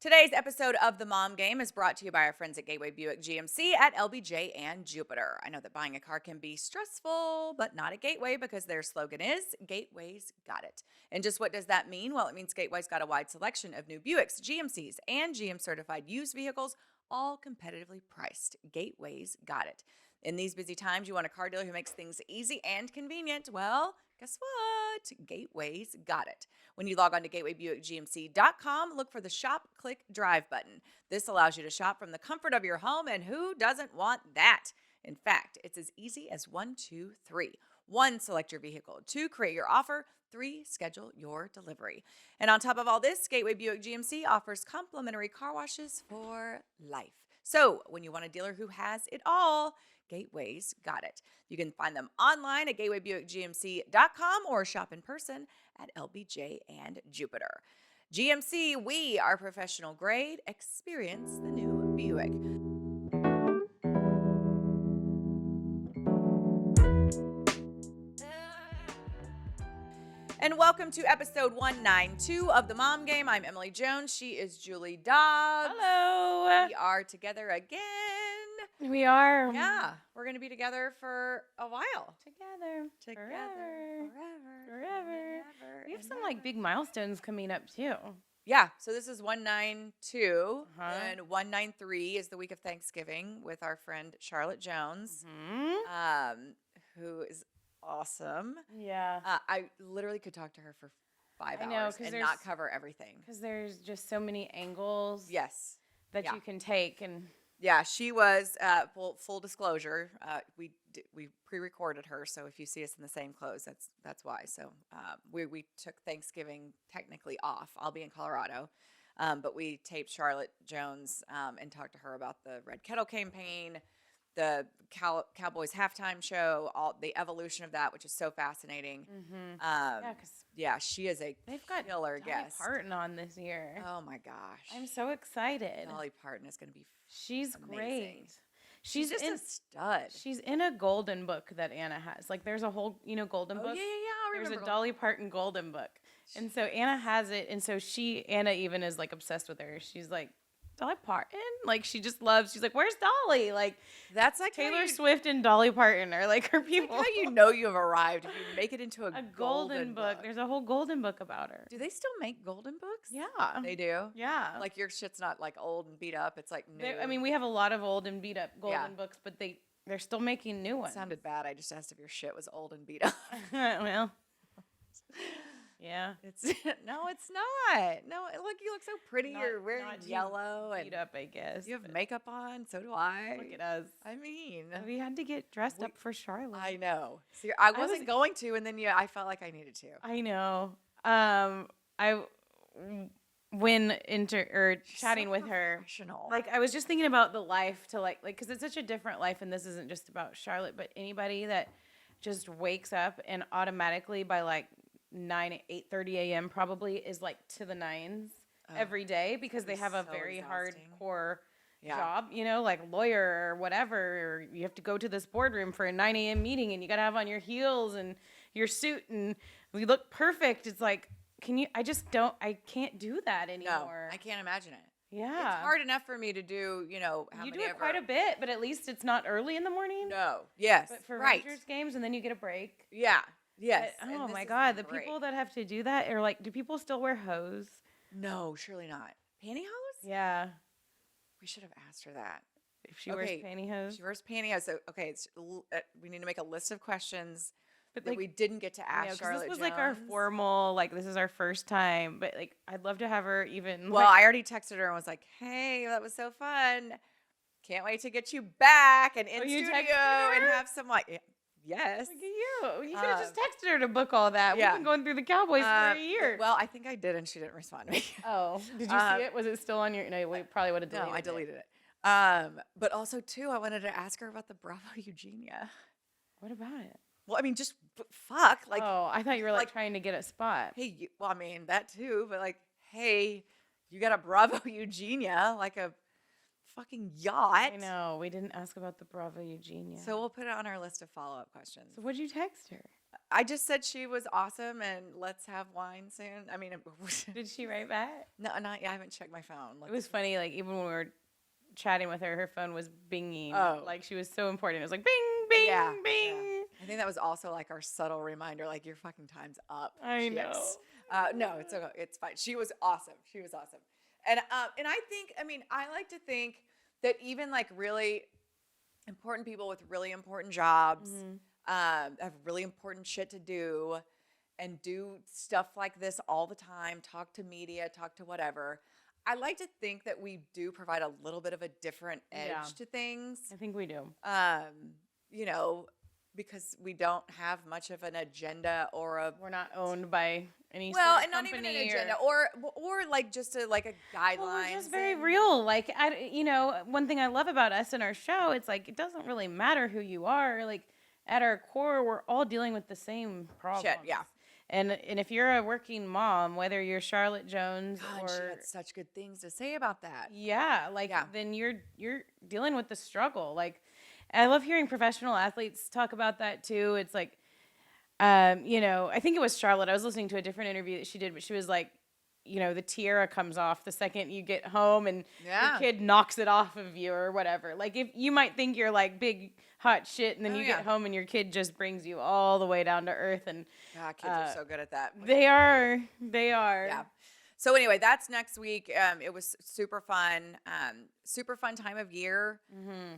Today's episode of The Mom Game is brought to you by our friends at Gateway Buick GMC at LBJ and Jupiter. I know that buying a car can be stressful, but not at Gateway because their slogan is, Gateway's got it. And just what does that mean? Well, it means Gateway's got a wide selection of new Buicks, GMCs, and GM-certified used vehicles, all competitively priced. Gateway's got it. In these busy times, you want a car dealer who makes things easy and convenient. Well, guess what? Gateway's got it. When you log on to gatewaybuickgmc.com, look for the Shop, Click, Drive button. This allows you to shop from the comfort of your home, and who doesn't want that? In fact, it's as easy as 1, 2, 3. 1, select your vehicle. 2, create your offer. 3, schedule your delivery. And on top of all this, Gateway Buick GMC offers complimentary car washes for life. So when you want a dealer who has it all, Gateway's got it. You can find them online at gatewaybuickgmc.com or shop in person at LBJ and Jupiter. GMC, we are professional grade. Experience the new Buick. And welcome to episode 192 of The Mom Game. I'm Emily Jones. She is Julie Dobbs. Hello. We are together again. We are. Yeah, we're going to be together for a while. Together. Forever. We have some like big milestones coming up too. Yeah, so this is 192, Uh-huh. and 193 is the week of Thanksgiving with our friend Charlotte Jones, who is awesome. Yeah. I literally could talk to her for 5 I know, hours 'cause and there's- not cover everything. Because there's just so many angles Yes. that Yeah. you can take. And Yeah, she was, full disclosure, we pre-recorded her, so if you see us in the same clothes, that's why. So we took Thanksgiving technically off. I'll be in Colorado, but we taped Charlotte Jones and talked to her about the Red Kettle campaign, the Cowboys halftime show, all the evolution of that, which is so fascinating. yeah, because Yeah, she is a they've got killer Dolly guest. Parton on this year. Oh my gosh, I'm so excited. Dolly Parton is going to be She's amazing. great. She's just a stud. She's in a golden book that Anna has. Like there's a whole, golden Oh, book. yeah, I There's remember. a Dolly Parton golden book. And so Anna has it. And so Anna even is like obsessed with her. She's like, Dolly Parton? Like she just loves, she's like, where's Dolly? Like That's like Taylor Swift and Dolly Parton are like her people. Like how you know you've arrived if you make it into A golden book. There's a whole golden book about her. Do they still make golden books? Yeah. They do? Yeah. Like your shit's not like old and beat up. It's like new. I mean, we have a lot of old and beat up golden Yeah. books, but they're still making new It ones. sounded bad. I just asked if your shit was old and beat up. Well, yeah. It's no, it's not. No, look, you look so pretty. Not- You're wearing not too yellow and Beat up, I guess. you have but makeup on. So do I. Look at us. I mean, We had to get dressed up for Charlotte. I know. See, I was- wasn't going to, and then I felt like I needed to. I know. When chatting so with her, Professional. like I was just thinking about the life to like because it's such a different life, and this isn't just about Charlotte, but anybody that just wakes up and automatically by like 8:30 a.m. probably is like to the nines every day because they is have a so very exhausting. hardcore Yeah. job, like lawyer or whatever, or you have to go to this boardroom for a 9 a.m. meeting and you got to have on your heels and your suit and we look perfect. It's like, I can't do that No, anymore. I can't imagine it. Yeah. It's hard enough for me to do, how You many do it ever. quite a bit, but at least it's not early in the morning. No. Yes. But for right. Rangers games, and then you get a break. Yeah. Yes. But, and oh this my is God, the great. people that have to do that are like, do people still wear hose? No, surely not. Pantyhose? Yeah. We should have asked her that. If she wears Okay, pantyhose. She wears pantyhose. So, okay, we need to make a list of questions But that like, we didn't get to I know, ask 'cause Charlotte this was like our Jones. formal, like this is our first time, but like I'd love to have her even. Well, I already texted her and was like, hey, that was so fun. Can't wait to get you back and in you studio texted and her? have some yes. Look at you. You could have just texted her to book all that. yeah. We've been going through the Cowboys for a year. Well, I think I did and she didn't respond to me. Oh, did you see it? Was it still on your? No, we probably would have deleted it. No, I deleted it. But also too, I wanted to ask her about the Bravo Eugenia. What about it? Well, I mean, just fuck. Like, Oh, I thought you were like like- trying to get a spot. hey, well, I mean, that too, but like, hey, you got a Bravo Eugenia, like a fucking yacht. I know. We didn't ask about the Bravo Eugenia. So we'll put it on our list of follow-up questions. So what'd you text her? I just said she was awesome and let's have wine soon. I mean, Did she write back? no, not. I haven't checked my phone. It was funny. Like even when we were chatting with her, her phone was binging. Oh. Like she was so important. It was like bing, bing, Yeah, bing. yeah. I think that was also like our subtle reminder, like your fucking time's up. I chicks. know. No, it's okay. It's fine. She was awesome. She was awesome. And I think, I mean, I like to think that even like really important people with really important jobs have really important shit to do and do stuff like this all the time, talk to media, talk to whatever. I like to think that we do provide a little bit of a different edge Yeah. to things. I think we do. You know, because we don't have much of an agenda or a We're not owned by any well, sort of and not even company an agenda or like just a like a guideline. Well, we're just very real. Like one thing I love about us and our show, it's like it doesn't really matter who you are. Like at our core, we're all dealing with the same problems. Yeah. And if you're a working mom, whether you're Charlotte Jones God, she had such good things to say about that. then you're dealing with the struggle. Like I love hearing professional athletes talk about that too. It's like I think it was Charlotte. I was listening to a different interview that she did, but she was like, the tiara comes off the second you get home and your kid knocks it off of you or whatever. Like if you might think you're like big hot shit and then you get home and your kid just brings you all the way down to earth and kids are so good at that. They are. Yeah. So anyway, that's next week. It was super fun time of year.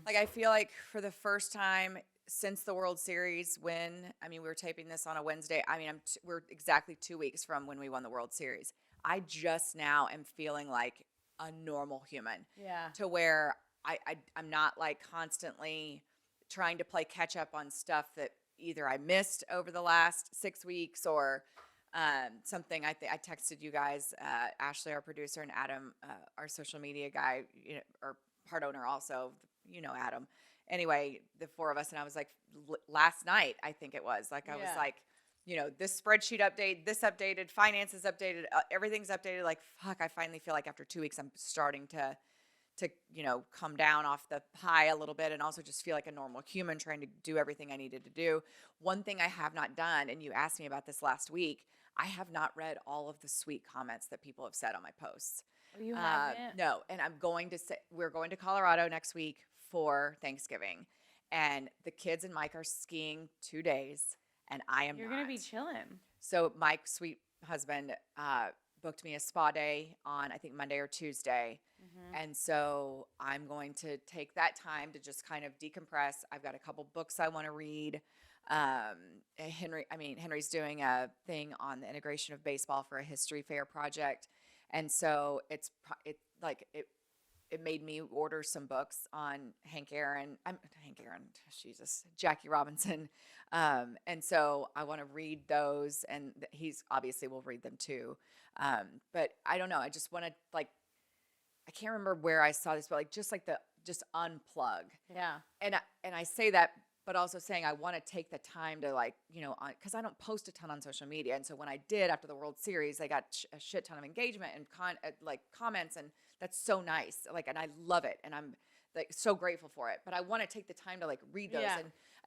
Like I feel like for the first time since the World Series win, I mean, we were taping this on a Wednesday. I mean, we're exactly 2 weeks from when we won the World Series. I just now am feeling like a normal human. Yeah. To where I'm not like constantly trying to play catch up on stuff that either I missed over the last 6 weeks or something. I texted you guys, Ashley, our producer, and Adam, our social media guy, or part owner also, Adam. Anyway, the four of us, and I was like, last night, I think it was, like, I was like, this spreadsheet update, this updated, finances updated, everything's updated. Like, fuck, I finally feel like after 2 weeks, I'm starting to come down off the high a little bit and also just feel like a normal human trying to do everything I needed to do. One thing I have not done, and you asked me about this last week, I have not read all of the sweet comments that people have said on my posts. Oh, you haven't? No, and we're going to Colorado next week for Thanksgiving, and the kids and Mike are skiing 2 days, and I am You're not. going to be chilling. So Mike's sweet husband booked me a spa day on, I think, Monday or Tuesday. And so I'm going to take that time to just kind of decompress. I've got a couple books I want to read. Henry's doing a thing on the integration of baseball for a history fair project. And so it made me order some books on Jackie Robinson. And so I want to read those, and he's obviously will read them too. But I don't know. I just want to I can't remember where I saw this, but just unplug. Yeah. And I say that, but also saying I want to take the time to because I don't post a ton on social media. And so when I did after the World Series, I got a shit ton of engagement and comments, and that's so nice. And I love it, and I'm so grateful for it. But I want to take the time to read those,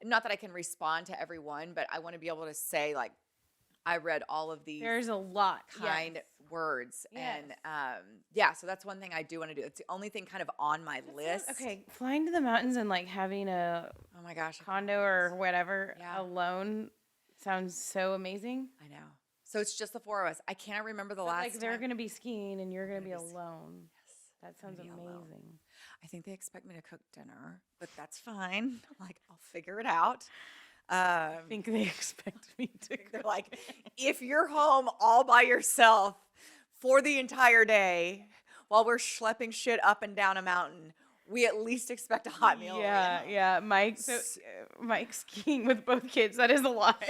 and not that I can respond to everyone, but I want to be able to say I read all of these. There's a lot kind words. Yes. And so that's one thing I do want to do. It's the only thing kind of on my list. Flying to the mountains and having a oh my gosh, condo or whatever alone sounds so amazing. I know. So it's just the four of us. I cannot remember the last they're time. going to be skiing and you're going to be alone. Yes. That sounds amazing. Alone. I think they expect me to cook dinner, but that's fine. I'll figure it out. I think they expect me to. They're like, if you're home all by yourself for the entire day while we're schlepping shit up and down a mountain, we at least expect a hot meal. Yeah. Mike's skiing with both kids. That is a lot.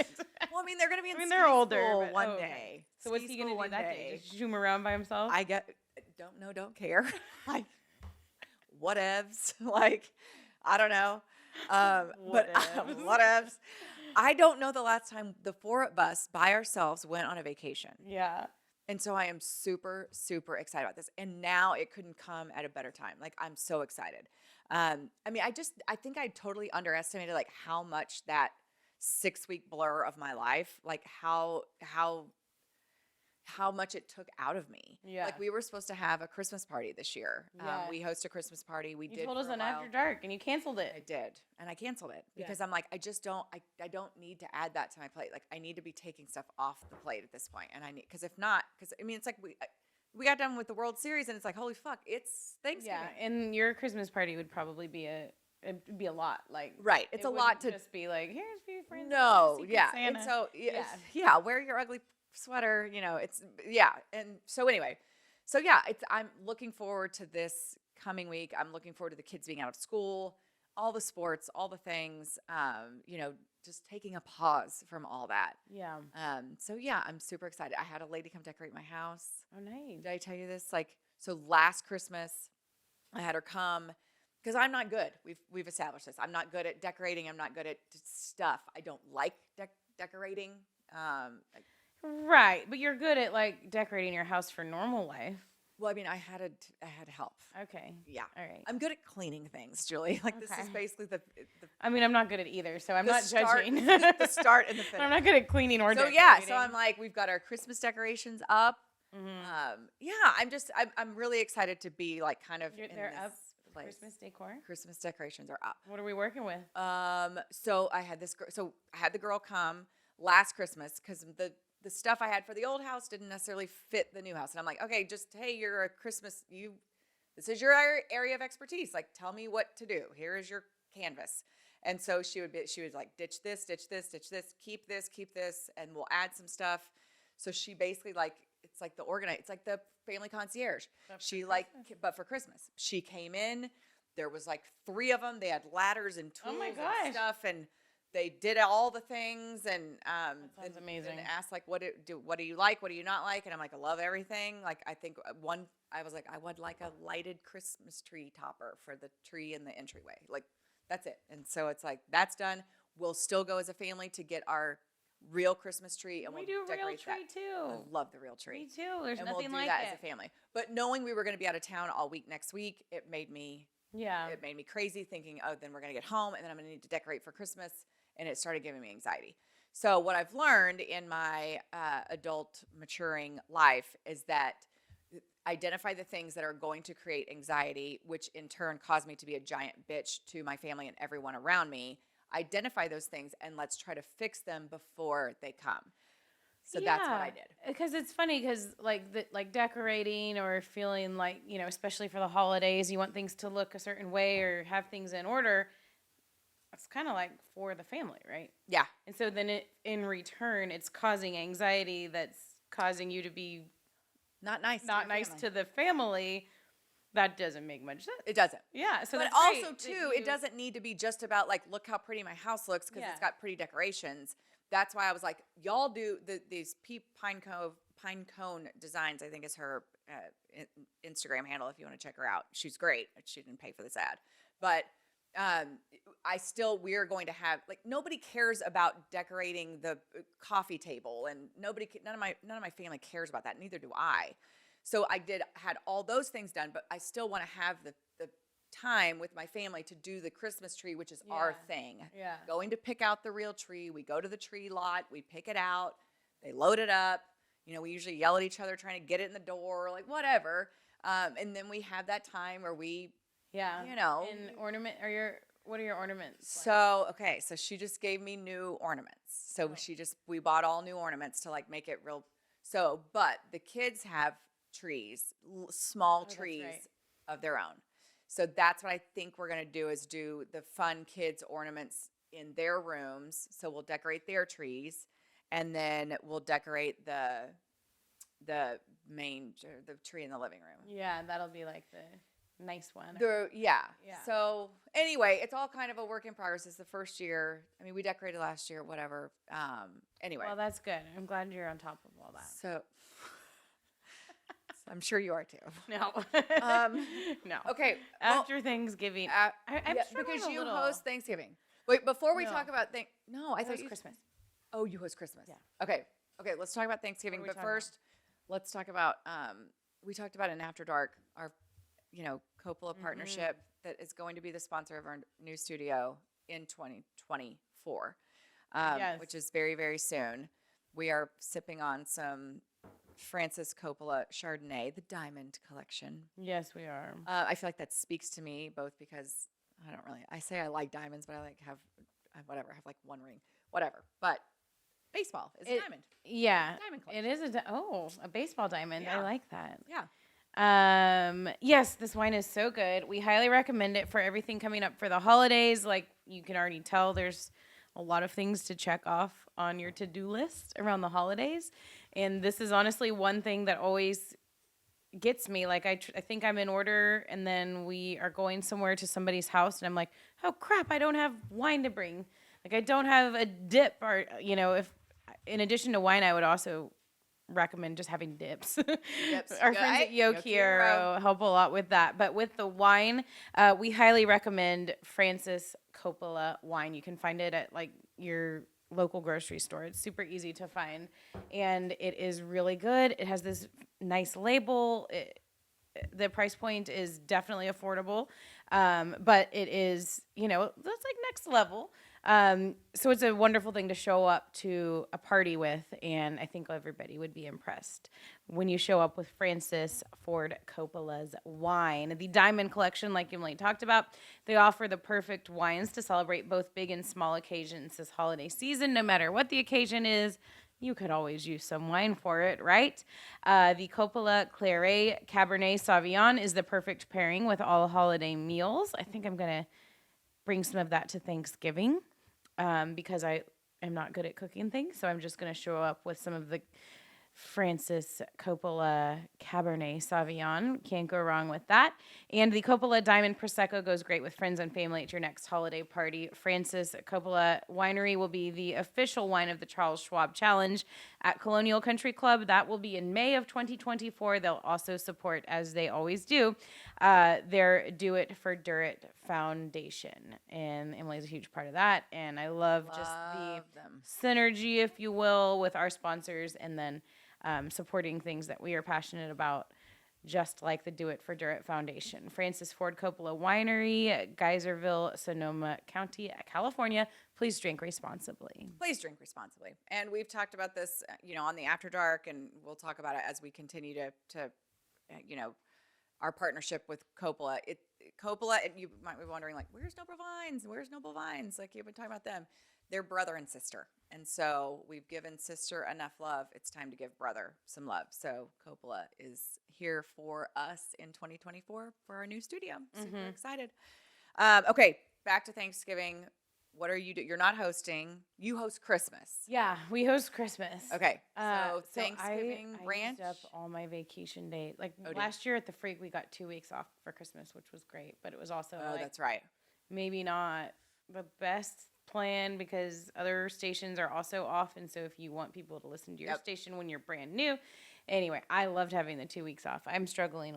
Well, I mean, they're going to be in they're older one day. So what's he going to do that day? Just zoom around by himself? Don't know, don't care. Whatevs. I don't know. But whatevs. I don't know the last time the four of us by ourselves went on a vacation. Yeah. And so I am super, super excited about this. And now it couldn't come at a better time. I'm so excited. I think I totally underestimated how much that 6-week blur of my life, like how much it took out of me. Yeah. Like we were supposed to have a Christmas party this year. Yeah. We host a Christmas party. We You did told for us a on while. After Dark, and you canceled it. I did, and I canceled it Yeah. because I'm like, I don't need to add that to my plate. Like I need to be taking stuff off the plate at this point, and because if not, because I mean, it's like we got done with the World Series, and it's like, holy fuck, it's Thanksgiving. Yeah, and your Christmas party would probably be it'd be a lot. Like Right, it's it a lot to just be like, here's a few friends. No, Secret yeah, Santa. and so Yeah. yeah, wear your ugly sweater. It's and so anyway, so yeah, I'm looking forward to this coming week. I'm looking forward to the kids being out of school, all the sports, all the things. Just taking a pause from all that. Yeah. So yeah, I'm super excited. I had a lady come decorate my house. Oh, nice. Did I tell you this? Like, so last Christmas, I had her come because I'm not good. We've established this. I'm not good at decorating. I'm not good at stuff. I don't like decorating. Right, but you're good at like decorating your house for normal life. Well, I mean, I had help. Okay. Yeah. All right. I'm good at cleaning things, Julie. Like this is Okay. basically the I mean, I'm not good at either, so I'm the not start, judging. the start and the finish. I'm not good at cleaning or So decorating. yeah, so I'm like, we've got our Christmas decorations up. Mhm. I'm really excited to be like kind of in They're this up. place. Christmas decor. Christmas decorations are up. What are we working with? So I had the girl come last Christmas because the stuff I had for the old house didn't necessarily fit the new house, and I'm like, okay, hey, you're a Christmas this is your area of expertise. Like, tell me what to do. Here is your canvas. And so she would like ditch this, keep this, and we'll add some stuff. So she basically it's like it's like the family concierge. But for Christmas, she came in. There was like 3 of them. They had ladders and tools and stuff, and they did all the things. And sounds amazing. And asked like, what do you like? What do you not like? And I'm like, I love everything. Like I think I was like, I would like a lighted Christmas tree topper for the tree in the entryway. Like that's it. And so it's like that's done. We'll still go as a family to get our real Christmas tree, and We we'll do real decorate tree that. too. I love the real tree. Me too. There's And nothing we'll do like that it. as a family. But knowing we were going to be out of town all week next week, it made me crazy thinking, oh, then we're going to get home and then I'm going to need to decorate for Christmas. And it started giving me anxiety. So what I've learned in my adult maturing life is that identify the things that are going to create anxiety, which in turn cause me to be a giant bitch to my family and everyone around me. Identify those things and let's try to fix them before they come. So that's what I did. Because it's funny because like decorating or feeling like, especially for the holidays, you want things to look a certain way or have things in order. It's kind of like for the family, right? Yeah. And so then in return, it's causing anxiety that's causing you to be not nice to the family. That doesn't make much sense. It doesn't. Yeah. So but that's also great too, it doesn't need to be just about like, look how pretty my house looks because it's got pretty decorations. That's why I was like, y'all do these pine cone designs. I think is her Instagram handle. If you want to check her out, she's great. She didn't pay for this ad, but we're going to have nobody cares about decorating the coffee table, and none of my family cares about that. Neither do I. So I had all those things done, but I still want to have the time with my family to do the Christmas tree, which is our thing. Yeah. Going to pick out the real tree. We go to the tree lot. We pick it out. They load it up. We usually yell at each other trying to get it in the door, like whatever. And then we have that time where we, And what are your ornaments? So, okay. So she just gave me new ornaments. So we bought all new ornaments to make it real. So, but the kids have trees, small trees of their own. So that's what I think we're going to do is do the fun kids ornaments in their rooms. So we'll decorate their trees, and then we'll decorate the tree in the living room. Yeah, that'll be like the nice one. Yeah. So anyway, it's all kind of a work in progress. It's the first year. I mean, we decorated last year, whatever. Anyway. Well, that's good. I'm glad you're on top of all that. So I'm sure you are too. No. No. Okay. After Thanksgiving. I'm because you host Thanksgiving. Wait, before we talk about no, I thought you Christmas. Oh, you host Christmas. Yeah. Okay, let's talk about Thanksgiving. But first, let's talk about we talked about in After Dark, our Coppola partnership that is going to be the sponsor of our new studio in 2024. Yes. which is very, very soon. We are sipping on some Francis Coppola Chardonnay, the Diamond Collection. Yes, we are. I feel like that speaks to me both because I say I like diamonds, but I like whatever, I have like one ring, whatever. But baseball is a diamond. Yeah. Diamond It collection. is a baseball diamond. I Yeah. like that. Yeah. Yes, this wine is so good. We highly recommend it for everything coming up for the holidays. Like you can already tell, there's a lot of things to check off on your to-do list around the holidays. And this is honestly one thing that always gets me. Like I think I'm in order, and then we are going somewhere to somebody's house, and I'm like, oh crap, I don't have wine to bring. Like I don't have a dip, or if in addition to wine, I would also recommend just having dips. Dips. Our Yeah, friends hey, at Yo Quiero. Quiero help a lot with that. But with the wine, we highly recommend Francis Coppola wine. You can find it at like your local grocery store. It's super easy to find, and it is really good. It has this nice label. The price point is definitely affordable, but it is, that's like next level. So it's a wonderful thing to show up to a party with, and I think everybody would be impressed when you show up with Francis Ford Coppola's wine. The Diamond Collection, like Emily talked about, they offer the perfect wines to celebrate both big and small occasions this holiday season. No matter what the occasion is, you could always use some wine for it, right? The Coppola Claret Cabernet Sauvignon is the perfect pairing with all holiday meals. I think I'm going to bring some of that to Thanksgiving because I am not good at cooking things. So I'm just going to show up with some of the Francis Coppola Cabernet Sauvignon. Can't go wrong with that. And the Coppola Diamond Prosecco goes great with friends and family at your next holiday party. Francis Coppola Winery will be the official wine of the Charles Schwab Challenge at Colonial Country Club. That will be in May of 2024. They'll also support, as they always do, their Do It for Durit Foundation. And Emily's a huge part of that. And I love just the them. synergy, if you will, with our sponsors, and then supporting things that we are passionate about, just like the Do It for Durit Foundation. Francis Ford Coppola Winery, Geyserville, Sonoma County, California. Please drink responsibly. Please drink responsibly. And we've talked about this, on the After Dark, and we'll talk about it as we continue our partnership with Coppola. Coppola, and you might be wondering, like, where's Noble Vines? Where's Noble Vines? Like, you've been talking about them. They're brother and sister. And so we've given sister enough love. It's time to give brother some love. So Coppola is here for us in 2024 for our new studio. Super excited. Okay, back to Thanksgiving. What are you doing? You're not hosting. You host Christmas. Yeah, we host Christmas. Okay, so So Thanksgiving I ranch. used up all my vacation days. Like dear. last year at the Freak, we got 2 weeks off for Christmas, which was great. But it was also Oh, that's right. maybe not the best plan because other stations are also off. And so if you want people to listen to your station when you're brand new. Anyway, I loved having the 2 weeks off. I'm struggling.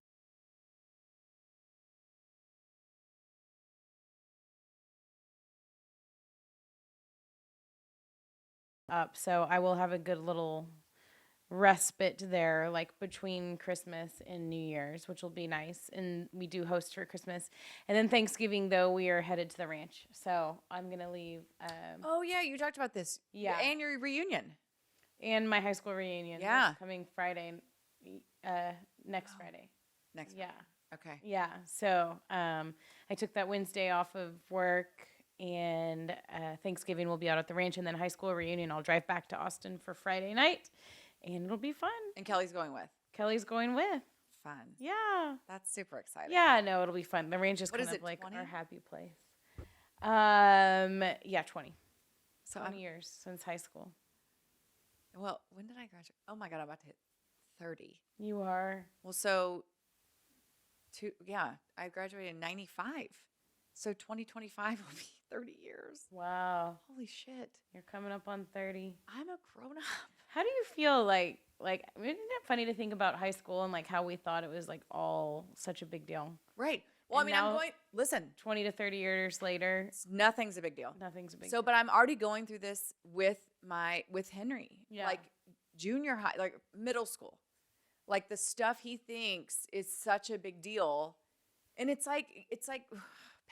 Up, so I will have a good little respite there, like between Christmas and New Year's, which will be nice. And we do host for Christmas, and then Thanksgiving though we are headed to the ranch. So I'm gonna leave. Oh yeah, you talked about this. Yeah. And your reunion. And my high school reunion. Yeah. This coming Friday. Next Friday. Next. Yeah. Okay. Yeah. So I took that Wednesday off of work, and Thanksgiving will be out at the ranch, and then high school reunion. I'll drive back to Austin for Friday night, and it'll be fun. And Kelly's going with. Kelly's going with. Fun. Yeah. That's super exciting. Yeah, no, it'll be fun. The range is What kind is of it, like 20? our happy place. Yeah, 20. So 20 years since high school. well, when did I graduate? Oh my God, I'm about to hit 30. You are. Well, so I graduated in 95. So 2025 will be 30 years. Wow. Holy shit. You're coming up on 30. I'm a grown up. How do you feel like I mean, isn't it funny to think about high school and like how we thought it was like all such a big deal? Right. Well, And I mean, now- I'm going, listen, 20 to 30 years later, nothing's a big deal. nothing's a big So, but I'm already going through this with Henry. Yeah. Like junior high, like middle school. Like the stuff he thinks is such a big deal. And it's like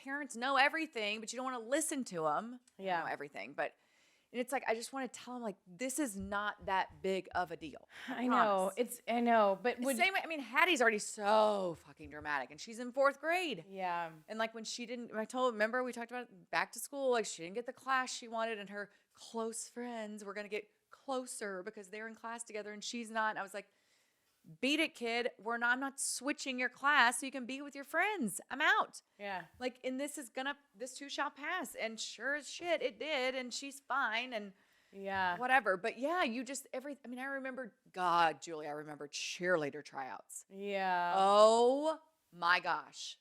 parents know everything, but you don't want to listen to them. Yeah. Know everything, but And it's like, I just want to tell him, like, this is not that big of a deal. I know. I know. But The same way, I mean, Hattie's already so fucking dramatic, and she's in 4th grade. yeah. And like when she didn't, remember we talked about back to school, like she didn't get the class she wanted, and her close friends were going to get closer because they're in class together and she's not. And I was like, beat it, kid. I'm not switching your class so you can be with your friends. I'm out. Yeah. Like, and this too shall pass. And sure as shit, it did. And she's fine. And Yeah. whatever. But yeah, I remember, God, Julie, I remember cheerleader tryouts. Yeah. Oh my gosh.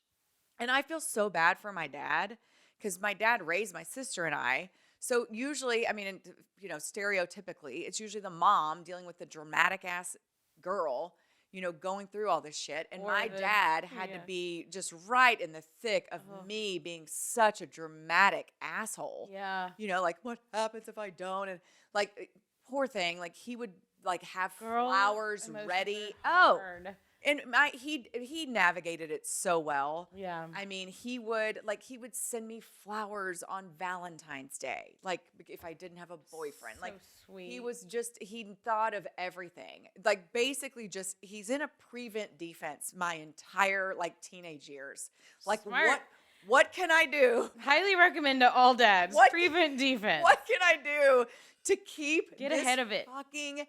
And I feel so bad for my dad because my dad raised my sister and I. So usually, I mean, stereotypically, it's usually the mom dealing with the dramatic ass girl, going through all this shit. And Or my the- dad had to yeah. be just right in the thick of me being such a dramatic asshole. Yeah. Like, what happens if I don't? And like, poor thing, like he would like have Girl flowers emotions ready. are Oh, hard. and he navigated it so well. Yeah. I mean, he would send me flowers on Valentine's Day, like if I didn't have a boyfriend. So Like sweet. he thought of everything. Like basically just he's in a prevent defense my entire like teenage years. Like Smart. what can I do? Highly recommend to all dads. What- Prevent defense. What can I do to keep Get this ahead of it. fucking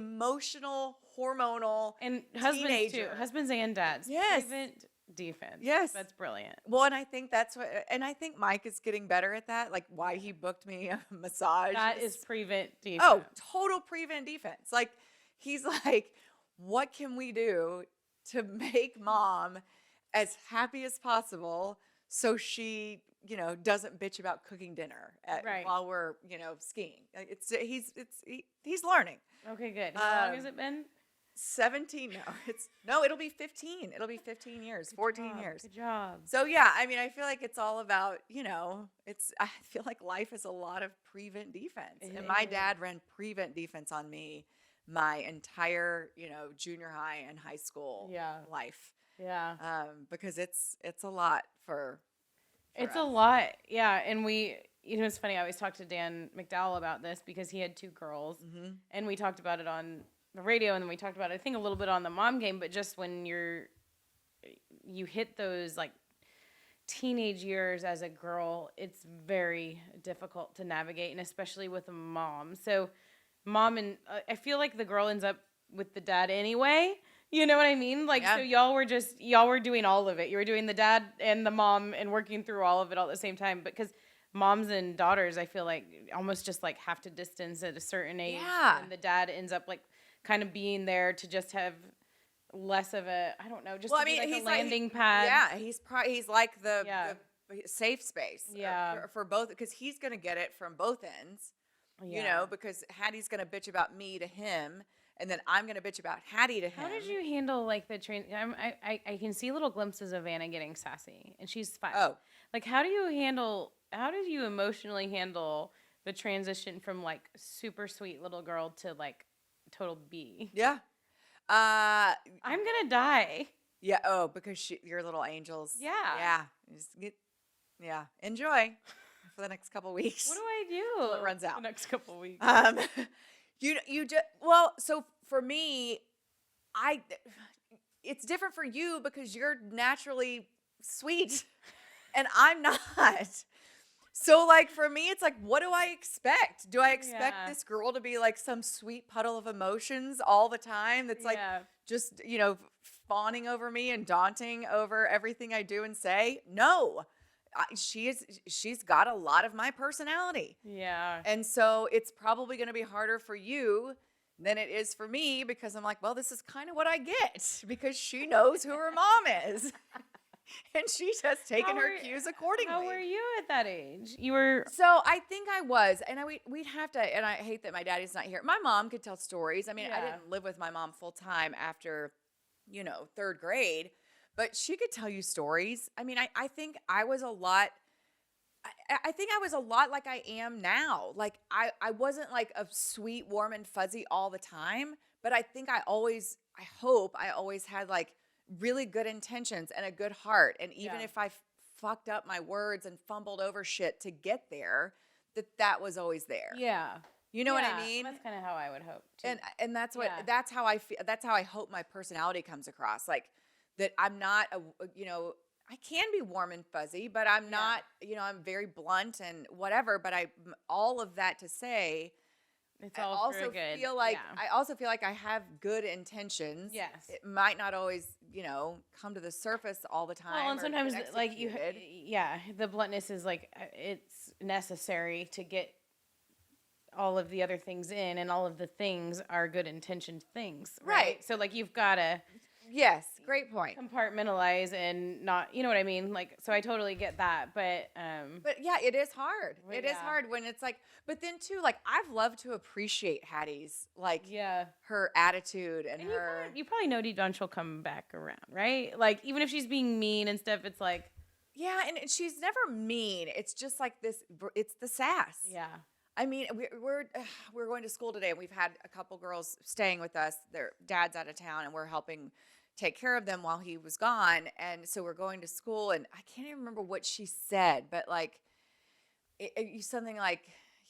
emotional, hormonal And husbands teenager? too. Husbands and dads. Yes. Prevent defense. Yes. That's brilliant. Well, and I think I think Mike is getting better at that. Like why he booked me a massage. That is prevent defense. oh, total prevent defense. Like he's like, what can we do to make mom as happy as possible so she, doesn't bitch about cooking dinner Right. while we're, skiing. Like, he's learning. Okay, good. How long Um, has it been? 17 it'll be 15. It'll be 15 years, 14 job, years. Good job. So yeah, I mean, I feel like it's all about, I feel like life is a lot of prevent defense. It And my is. dad ran prevent defense on me my entire, junior high and high school Yeah. life. Yeah. Because it's a lot for It's a us. lot. Yeah. And it's funny. I always talk to Dan McDowell about this because he had 2 girls. Mm-hmm. And we talked about it on the radio, and then we talked about it, I think, a little bit on the mom game, but just when you hit those like teenage years as a girl, it's very difficult to navigate, and especially with a mom. So mom and I feel like the girl ends up with the dad anyway. You know what I mean? Like, Yeah. so y'all were doing all of it. You were doing the dad and the mom and working through all of it all at the same time. Because moms and daughters, I feel like almost just like have to distance at a certain age. Yeah. And the dad ends up like kind of being there to just have less of a, I don't know, just Well, to I mean, be like he's a like- landing pad. Yeah, he's like the Yeah. safe space. Yeah. For both, because he's gonna get it from both ends. Yeah. Because Hattie's gonna bitch about me to him, and then I'm gonna bitch about Hattie to him. How did you handle like the train? I can see little glimpses of Anna getting sassy, and she's 5. Oh, Like, how did you emotionally handle the transition from like super sweet little girl to like total B? yeah. I'm gonna die. Yeah. Oh, because your little angels. Yeah. Yeah. Enjoy for the next couple weeks. What do I do? Till it runs out. The next couple weeks. You just so for me, it's different for you because you're naturally sweet, and I'm not. So like for me, it's like, what do I expect? Do I expect Yeah. this girl to be like some sweet puddle of emotions all the time? That's like Yeah. just fawning over me and daunting over everything I do and say. No, she's got a lot of my personality. Yeah. And so it's probably going to be harder for you than it is for me because I'm like, well, this is kind of what I get because she knows who her mom is. And she's just taken her cues accordingly. How were you at that age? You were. So I think I was, and we'd have to, and I hate that my daddy's not here. My mom could tell stories. I mean, I Yeah. didn't live with my mom full time after, 3rd grade, but she could tell you stories. I mean, I think I was a lot. I think I was a lot like I am now. Like I wasn't like a sweet, warm, and fuzzy all the time, but I think I hope I always had like really good intentions and a good heart. And even Yeah. if I fucked up my words and fumbled over shit to get there, that was always there. Yeah. You know what I Yeah, mean? That's kind of how I would hope too. And that's what Yeah. that's how I feel. That's how I hope my personality comes across. Like that I'm not I can be warm and fuzzy, but I'm not, I'm very blunt and whatever, but all of that to say, It's I all for also good. feel like Yeah. I also feel like I have good intentions. Yes. It might not always, come to the surface all the time. Well, and or sometimes get like you, executed. yeah, the bluntness is like it's necessary to get all of the other things in, and all of the things are good intentioned things, right? Right. So like you've got to Yes, great point. compartmentalize and not, you know what I mean? Like, so I totally get that, but But yeah, it is hard. Well, It is yeah. hard when it's like, but then too, like I've loved to appreciate Hattie's, like yeah. her attitude and And her. you probably know deep down she'll come back around, right? Like even if she's being mean and stuff, it's like, Yeah, and she's never mean. It's just like this. It's the sass. yeah, I mean, we're going to school today, and we've had a couple girls staying with us. Their dad's out of town, and we're helping take care of them while he was gone. And so we're going to school, and I can't even remember what she said, but like something like,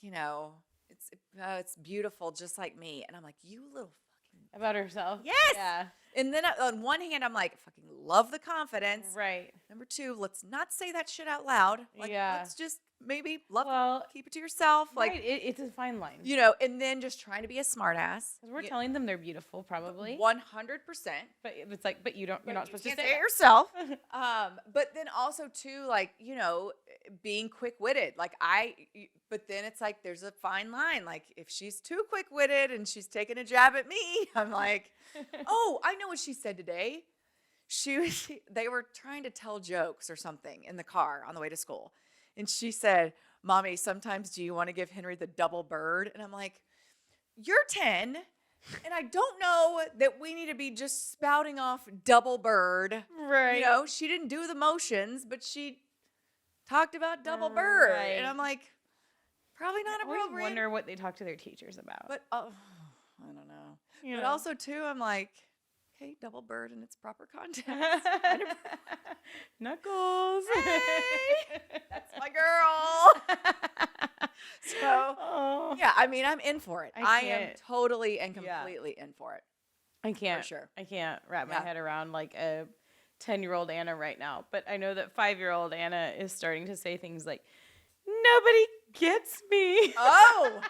it's beautiful, just like me. And I'm like, you little fucking. about herself. Yes. Yeah. And then on one hand, I'm like, fucking love the confidence. Right. Number two, let's not say that shit out loud. Like, Yeah. let's just maybe keep it to yourself. Right, Like, it's a fine line. and then just trying to be a smartass. Because we're telling them they're beautiful, probably. 100%. But it's like, but you're not supposed to can't say say it it. yourself. But then also too, like, being quick-witted. Like but then it's like, there's a fine line. Like if she's too quick-witted and she's taking a jab at me, I'm like, oh, I know what she said today. They were trying to tell jokes or something in the car on the way to school. And she said, Mommy, sometimes do you want to give Henry the double bird? And I'm like, you're 10, and I don't know that we need to be just spouting off double bird. Right. She didn't do the motions, but she talked about double bird. Right. And I'm like, probably not I always appropriate. wonder what they talk to their teachers about. But, I don't know. You But know. also, too, I'm like, okay, double bird in its proper context. Knuckles. Hey, that's my girl. So, Oh. yeah, I mean, I'm in for it. I I am can't. totally and Yeah. completely in for it. I can't. sure. I can't wrap my Yeah. head around like a 10-year-old Anna right now. But I know that 5-year-old Anna is starting to say things like, nobody gets me. Oh.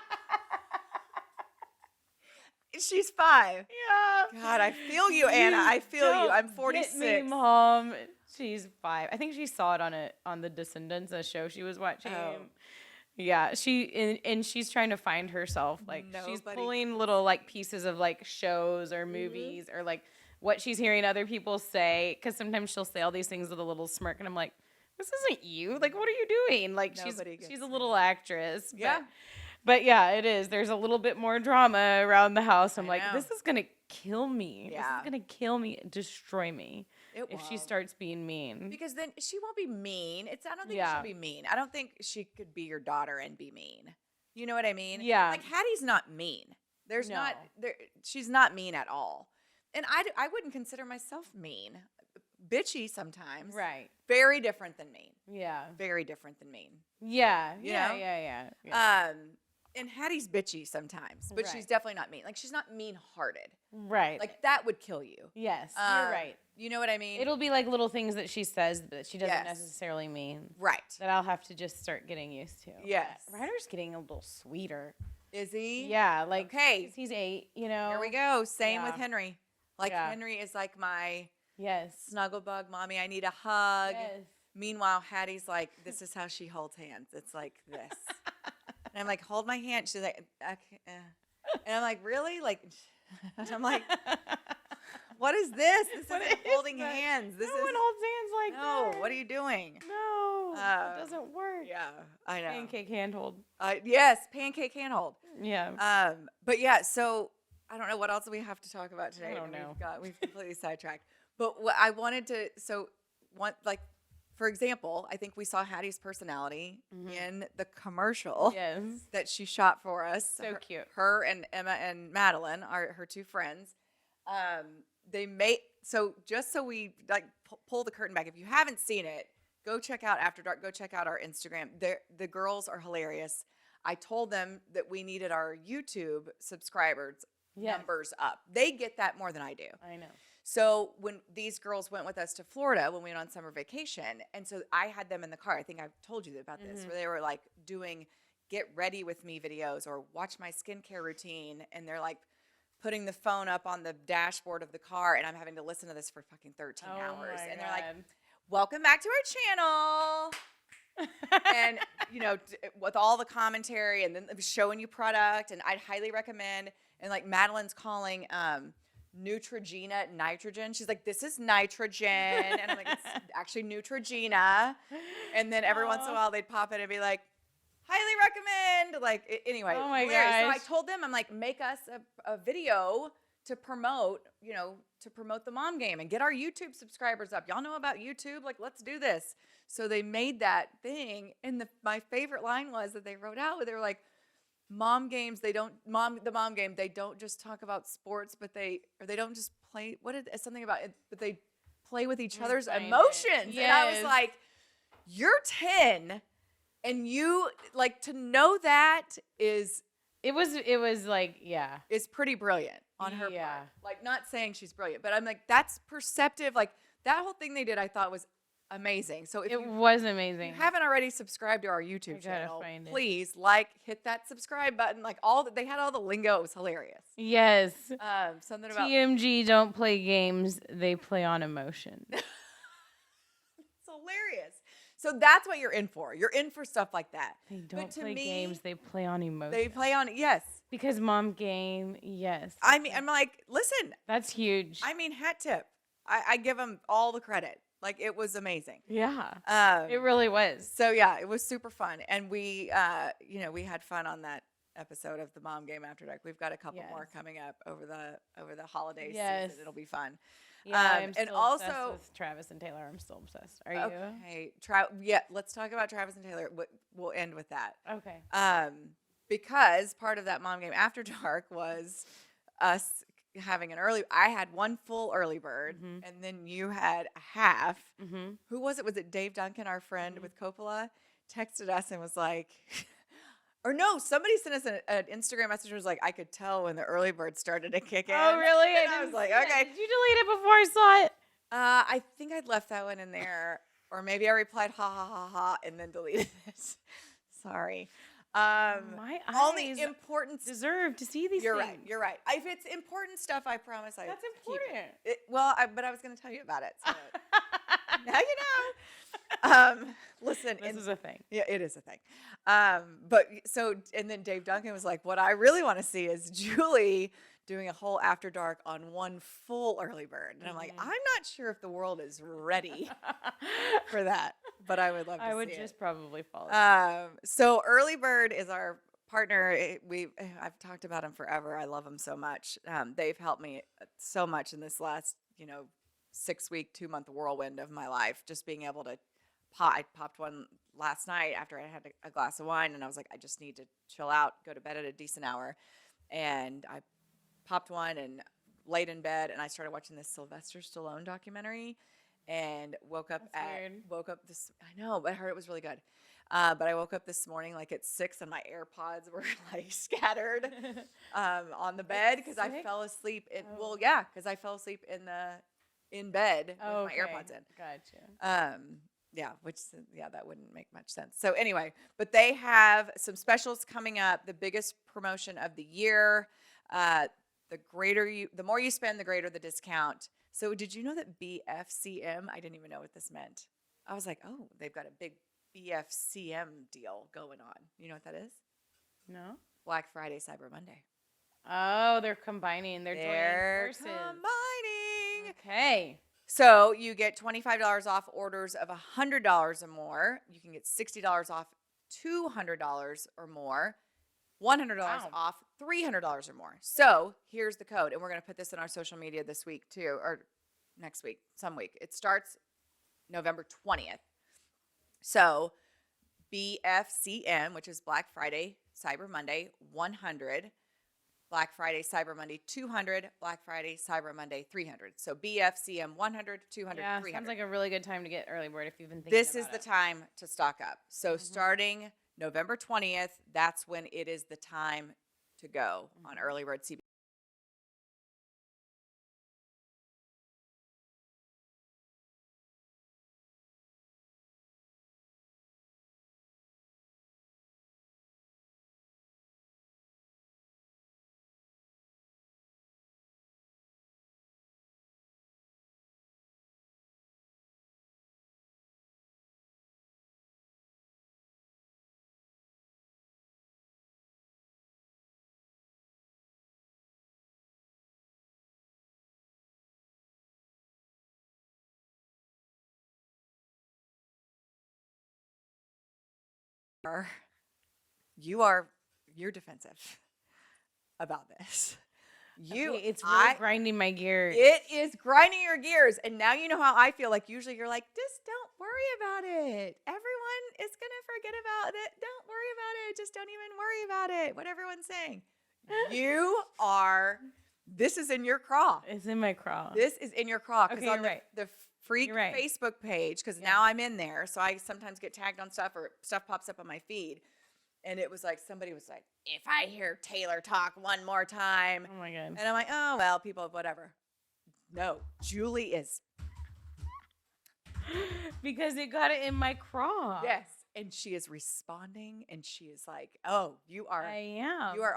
She's 5. Yeah. God, I feel you, Anna. I feel you. I'm 46. Get me, Mom. She's 5. I think she saw it on the Descendants, a show she was watching. Oh. Yeah, and she's trying to find herself. Like she's Nobody- pulling little like pieces of like shows or movies or like what she's hearing other people say. Because sometimes she'll say all these things with a little smirk, and I'm like, this isn't you. Like, what are you doing? Like Nobody gets she's a little actress. Yeah. But yeah, it is. There's a little bit more drama around the house. I'm I like, know. this is gonna kill me. Yeah. This is gonna kill me, destroy me It if she won't. starts being mean. Because then she won't be mean. I don't think Yeah. she'll be mean. I don't think she could be your daughter and be mean. You know what I mean? Yeah. Like Hattie's not mean. There's No. not there. She's not mean at all. And I wouldn't consider myself mean. Bitchy sometimes. Right. Very different than mean. Yeah. Very different than mean. Yeah. You Yeah. know? Yeah. And Hattie's bitchy sometimes, but she's Right. definitely not mean. Like she's not mean-hearted. Right. Like that would kill you. yes, Um, you're right. You know what I mean? It'll be like little things that she says that she doesn't Yes. necessarily mean right. that I'll have to just start getting used to. Yes. But Ryder's getting a little sweeter. Is he? Yeah. Like, Okay. he's 8, you know. Here we go. Same with Yeah. Henry. Like Yeah. Henry is like my Yes. snuggle bug, mommy. I need a hug. Yes. Meanwhile, Hattie's like, this is how she holds hands. It's like this. And I'm like, hold my hand. She's like, okay. And I'm like, really? Like, and I'm like, what is this? This What isn't is holding that? hands. This No is one holds hands like no. that. What are you doing? No, Uh, it doesn't work. Yeah, I know. Pancake handhold. Yes, pancake handhold. Yeah. But yeah, so I don't know what else we have to talk about today. I don't know. We've completely sidetracked. But what I wanted to, for example, I think we saw Hattie's personality in the commercial yes. that she shot for us. So cute. Her and Emma and Madeline are her 2 friends. They made just so we like pull the curtain back. If you haven't seen it, go check out After Dark. Go check out our Instagram. The girls are hilarious. I told them that we needed our YouTube subscribers Yes. numbers up. They get that more than I do. I know. So when these girls went with us to Florida when we went on summer vacation, and so I had them in the car. I think I've told you about this, where they were like doing get ready with me videos or watch my skincare routine, and they're like putting the phone up on the dashboard of the car, and I'm having to listen to this for fucking 13 hours. And they're like, welcome back to our channel. And, you know, with all the commentary and then showing you product, and I'd highly recommend. And like Madeline's calling Neutrogena nitrogen. She's like, this is nitrogen. And I'm like, it's actually Neutrogena. And then every once in a while they'd pop in and be like, highly recommend. Like, anyway. Oh my hilarious. So I gosh. told them, I'm like, make us a video to promote, you know, to promote the mom game and get our YouTube subscribers up. Y'all know about YouTube? Like, let's do this. So they made that thing. And my favorite line was that they wrote out, they were like, mom games, the mom game, they don't just talk about sports, but they don't just play, something about it, but they play with each other's emotions. Yes. And I was like, you're 10 and you like to know that is like, yeah. is pretty brilliant on her Yeah. part. Like, not saying she's brilliant, but I'm like, that's perceptive. Like, that whole thing they did, I thought was amazing. So if It you was amazing. haven't already subscribed to our YouTube channel, please hit that subscribe button. Like, they had all the lingo. It was hilarious. Yes. Something about TMG don't play games, they play on emotion. it's hilarious. So that's what you're in for. You're in for stuff like that. They But don't to play me, games, they play on emotion. They play on yes. Because mom game, yes. I mean, I'm like, listen. That's huge. I mean, hat tip. I give them all the credit. Like, it was amazing. Yeah. It really was. So yeah, it was super fun, and we, you know, we had fun on that episode of the Mom Game After Dark. We've got a couple more coming up over the holiday season. It'll be fun. Yeah, I'm still and also obsessed with Travis and Taylor. I'm still obsessed. Are you? Okay, let's talk about Travis and Taylor. We'll end with that. Okay. Because part of that Mom Game After Dark was us having I had one full early bird, and then you had a half. Who was it? Was it Dave Duncan, our friend with Coppola, texted us and was like, or no, somebody sent us an Instagram message and was like, I could tell when the early bird started to kick in. Oh, really? And I was like, okay. Did you delete it before I saw it? I think I'd left that one in there, or maybe I replied, ha, ha, ha, ha, and then deleted it. Sorry. My only eyes important deserve to see these You're things. right. You're right. If it's important stuff, I promise I That's keep important. it. But I was going to tell you about it. So now you know. Listen. This is a thing. Yeah, it is a thing. And then Dave Duncan was like, what I really want to see is Julie doing a whole After Dark on one full early bird. And I'm like, I'm not sure if the world is ready for that, but I would love to see it. I would just probably follow. So early bird is our partner. I've talked about them forever. I love them so much. They've helped me so much in this last, 6-week, 2-month whirlwind of my life. Just being able to I popped one last night after I had a glass of wine, and I was like, I just need to chill out, go to bed at a decent hour. And I popped one and laid in bed, and I started watching this Sylvester Stallone documentary, and woke up this. I know, but I heard it was really good. But I woke up this morning like at 6, and my AirPods were like scattered on the bed because I fell asleep. Because I fell asleep in bed with my AirPods in. Gotcha. That wouldn't make much sense. So anyway, but they have some specials coming up. The biggest promotion of the year. The more you spend, the greater the discount. So did you know that BFCM? I didn't even know what this meant. I was like, oh, they've got a big BFCM deal going on. You know what that is? No. Black Friday, Cyber Monday. Oh, they're combining. They're joining forces. Combining. Okay. So you get $25 off orders of $100 or more. You can get $60 off $200 or more. $100 off $300 or more. So here's the code, and we're going to put this in our social media this week too, or next week, some week. It starts November 20th. So BFCM, which is Black Friday, Cyber Monday, 100. Black Friday, Cyber Monday, 200. Black Friday, Cyber Monday, 300. So BFCM, 100, 200, yeah, 300. Sounds like a really good time to get early bird if you've been thinking This about is the time to stock up. So starting November 20th, that's when it is the time to go on early bird CBS. You're defensive about this. Okay, it's really I grinding my gears. It is grinding your gears. And now you know how I feel. Like, usually you're like, just don't worry about it. Everyone is going to forget about it. Don't worry about it. Just don't even worry about it. What everyone's saying. This is in your craw. It's in my craw. This is in your craw. Because Okay, on you're right. the freak You're right. Facebook page, because Yeah. now I'm in there. So I sometimes get tagged on stuff or stuff pops up on my feed. And it was like, somebody was like, if I hear Taylor talk one more time. Oh my God. And I'm like, oh, well, people, whatever. No, Julie is. Because it got it in my craw. Yes. And she is responding and she is like, oh, you are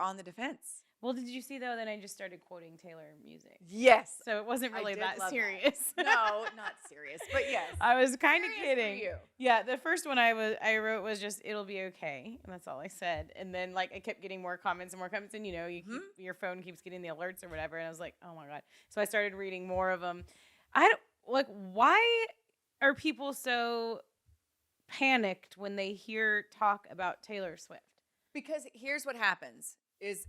on the defense. Well, did you see though that I just started quoting Taylor music? Yes. So it wasn't really did that love serious. No, not serious, but yes. I was kind of Serious for kidding. you. Yeah, the first one I wrote was just "it'll be okay," and that's all I said. And then like I kept getting more comments and more comments, and you keep, your phone keeps getting the alerts or whatever, and I was like, oh my God. So I started reading more of them. I don't like, why are people so panicked when they hear talk about Taylor Swift? Because here's what happens is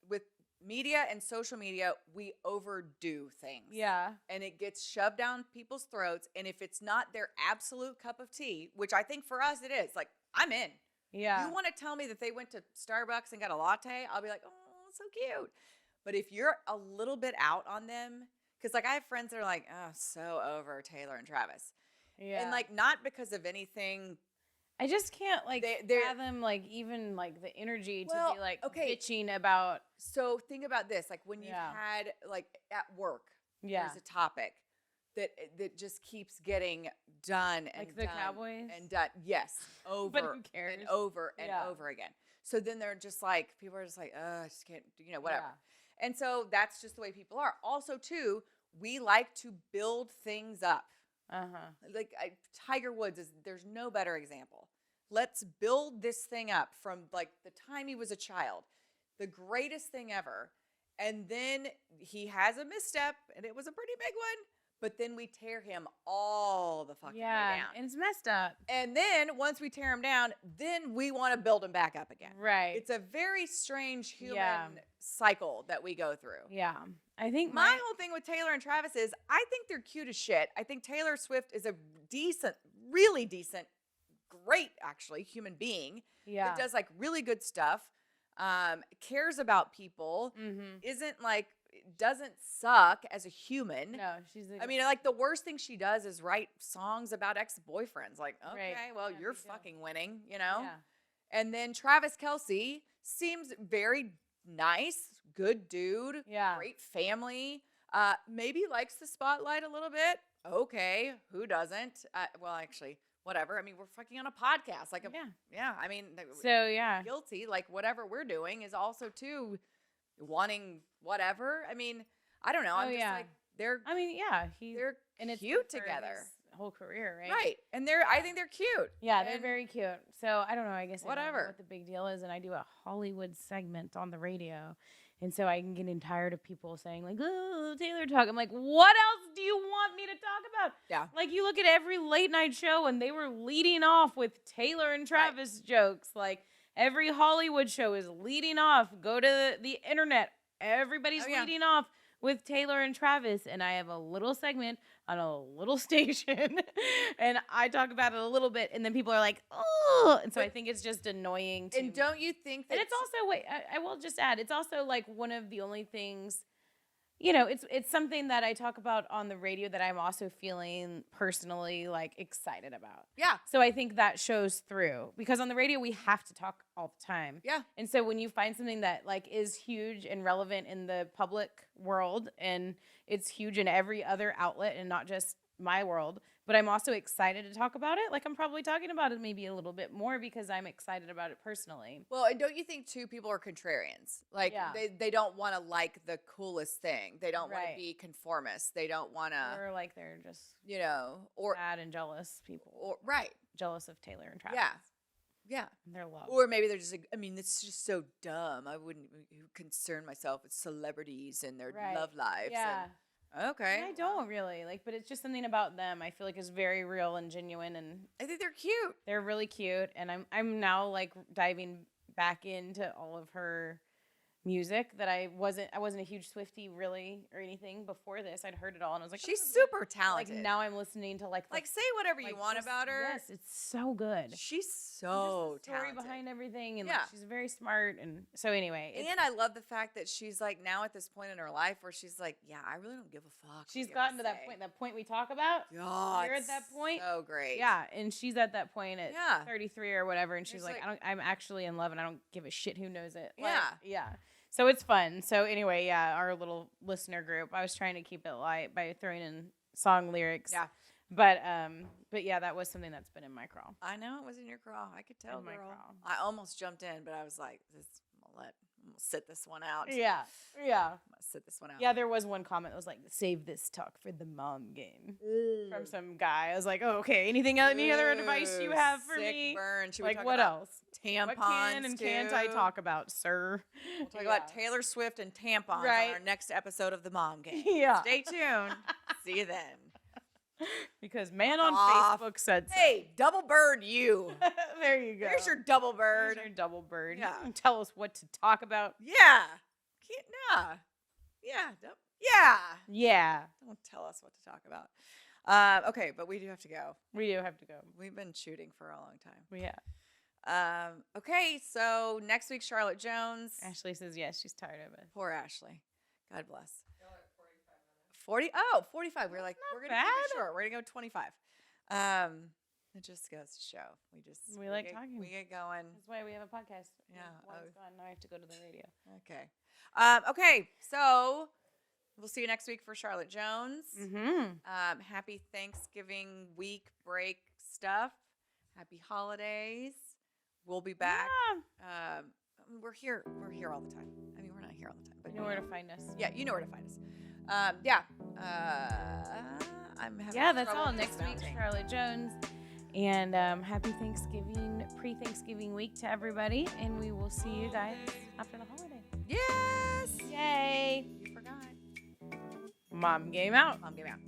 with media and social media, we overdo things. Yeah. And it gets shoved down people's throats. And if it's not their absolute cup of tea, which I think for us it is, like, I'm in. Yeah. You want to tell me that they went to Starbucks and got a latte? I'll be like, oh, so cute. But if you're a little bit out on them, because like I have friends that are like, oh, so over Taylor and Travis. Yeah. And like, not because of anything. I just can't like They're- fathom like even like the energy to Well, be like okay. bitching about. So think about this, like when you've Yeah. had like at work, Yeah. there's a topic that just keeps getting done and Like the done Cowboys? and done. Yes, over But who cares? and over and Yeah. over again. So then they're just like, people are just like, I just can't, whatever. Yeah. And so that's just the way people are. Also, too, we like to build things up. Like Tiger Woods there's no better example. Let's build this thing up from like the time he was a child, the greatest thing ever. And then he has a misstep and it was a pretty big one, but then we tear him all the fucking way down. And it's messed up. And then once we tear him down, then we want to build him back up again. Right. It's a very strange human Yeah. cycle that we go through. Yeah. I think My whole thing with Taylor and Travis is I think they're cute as shit. I think Taylor Swift is a decent, really decent, great actually human being yeah. that does like really good stuff, cares about people, isn't like, doesn't suck as a human. No, she's I mean, like the worst thing she does is write songs about ex-boyfriends. Like, okay, Right. well, Yeah, you're big deal. fucking winning, Yeah. And then Travis Kelce seems very nice, good dude, Yeah. great family. Maybe likes the spotlight a little bit. Okay, who doesn't? Well, actually, whatever. I mean, we're fucking on a podcast. Like, Yeah. I mean, So yeah. guilty. Like, whatever we're doing is also too wanting whatever. I mean, I don't know. I'm just like they're. I mean, yeah. They're and it's cute for together. his whole career, right? Right. And I think they're cute. Yeah, they're And- very cute. So I don't know. I guess I don't know Whatever. what the big deal is, and I do a Hollywood segment on the radio, and so I can get tired of people saying like, "Oh, Taylor talk." I'm like, what else do you want me to talk about? Yeah. Like you look at every late night show, and they were leading off with Taylor and Travis jokes. Like every Hollywood show is leading off. Go to the internet. Everybody's leading off with Taylor and Travis, and I have a little segment on a little station, and I talk about it a little bit, and then people are like, oh, and so I think it's just annoying to And don't you think that and it's also, wait, I will just add, it's also like one of the only things you know, it's something that I talk about on the radio that I'm also feeling personally like excited about. Yeah. So I think that shows through because on the radio we have to talk all the time. Yeah. And so when you find something that like is huge and relevant in the public world and it's huge in every other outlet and not just my world, but I'm also excited to talk about it. Like I'm probably talking about it maybe a little bit more because I'm excited about it personally. Well, and don't you think too people are contrarians? Like Yeah. they don't want to like the coolest thing. They don't want to Right. be conformist. They don't want to, Or like they're just or sad and jealous people. right. Jealous of Taylor and Travis. Yeah. Yeah. And their love. Or maybe they're just like, I mean, it's just so dumb. I wouldn't concern myself with celebrities and their Right. love lives. Yeah. Okay. And I don't really like, but it's just something about them. I feel like it's very real and genuine, and I think they're cute. they're really cute. And I'm now like diving back into all of her music that I wasn't a huge Swiftie really or anything before this. I'd heard it all and I was like, She's "Oh, this is super good." talented. Like now I'm listening to like the, Like say whatever you like, want just- about her. Yes, it's so good. She's Just so the story talented. behind everything, and Yeah. like she's very smart. And so anyway, And I love the fact that she's like now at this point in her life where she's like, yeah, I really don't give a fuck. what she's you have gotten to that say. point we talk about. Yeah, You're at it's that point. So great. Yeah, and she's at that point at Yeah. 33 or whatever, and she's It's like, like- I'm actually in love, and I don't give a shit who knows it. Like, Yeah. yeah. So it's fun. So anyway, yeah, our little listener group. I was trying to keep it light by throwing in song lyrics. Yeah. But yeah, that was something that's been in my crawl. I know it was in your crawl. I could tell, In my girl. crawl. I almost jumped in, but I was like, I'm gonna sit this one out. Yeah. Yeah. I'm gonna sit this one out. Yeah, there was one comment that was like, "Save this talk for the mom game" from some guy. I was like, "Oh, okay. Any other advice you have for Sick me? burn. Should we Like, talk what about else? tampons? What can and can't I too? talk about, sir?" We'll talk about Taylor Swift and tampons Right. on our next episode of the Mom Game. Yeah. Stay tuned. See you then. Because man on Off. Facebook said so. Hey, double bird you. There you go. There's your double There's bird. your double bird. Yeah. You can tell us what to talk about. Yeah. Nah. Yeah. Yeah. Yeah. Don't tell us what to talk about. Okay, but we do have to go. We do have to go. We've been shooting for a long time. Yeah. Okay, so next week, Charlotte Jones. Ashley says yes, she's tired of it. Poor Ashley. God bless. 40. Oh, 45. We're like, we're going to keep bad. it short. We're going to go 25. It just goes to show. We like talking. We get going. That's why we have a podcast. Yeah, One's gone. Now I have to go to the radio. Okay. Okay, so we'll see you next week for Charlotte Jones. Mm-hmm. Happy Thanksgiving week break stuff. Happy holidays. We'll be back. We're here all the time. I mean, we're not here all the time, but You know where to find us. yeah, you know where to find us. I'm having Yeah, that's trouble all. Next week, dismounting. Charlotte Jones. And happy Thanksgiving, pre-Thanksgiving week to everybody. And we will see you guys after the holiday. Yes. Yay. You forgot. Mom game out. Mom game out.